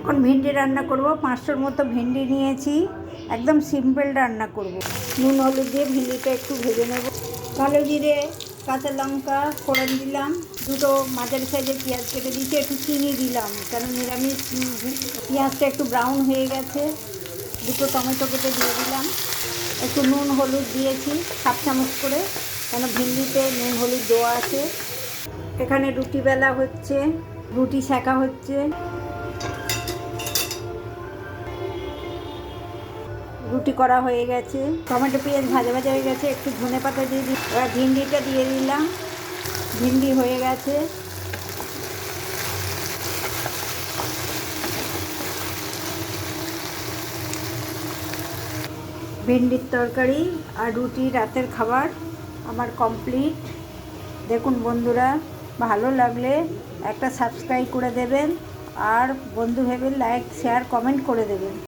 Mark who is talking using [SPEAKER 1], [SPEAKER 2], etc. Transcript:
[SPEAKER 1] এখন ভেন্ডি রান্না করব। 500-র মতো ভেন্ডি নিয়েছি। একদম সিম্পল রান্না করব। নুন হলুদ দিয়ে ভেন্ডিটা একটু ভেজে নেব। কালো জিরে, কাঁচা লঙ্কা ফোড়ন দিলাম। দুটো মাঝারি সাইজের পেঁয়াজ কেটে দিয়েছি। একটু চিনি দিলাম, কারণ নিরামিষ পেঁয়াজটা একটু ব্রাউন হয়ে গেছে। দুটো টমেটো কেটে দিয়ে দিলাম। একটু নুন হলুদ দিয়েছি 7 চামচ করে, কেন ভেন্ডিতে নুন হলুদ দেওয়া আছে। এখানে রুটি বেলা হচ্ছে, রুটি সেঁকা হচ্ছে। রুটি করা হয়ে গেছে। টমেটো পেঁয়াজ ভাজা ভাজা হয়ে গেছে। একটু ধনেপাতা দিয়ে দিই। এবার ভিন্ডিটা দিয়ে দিলাম। ভিন্ডি হয়ে গেছে। ভিন্ডির তরকারি আর রুটি রাতের খাবার আমার কমপ্লিট। দেখুন বন্ধুরা, ভালো লাগলে একটা সাবস্ক্রাইব করে দেবেন, আর বন্ধু ভেবে লাইক শেয়ার কমেন্ট করে দেবেন।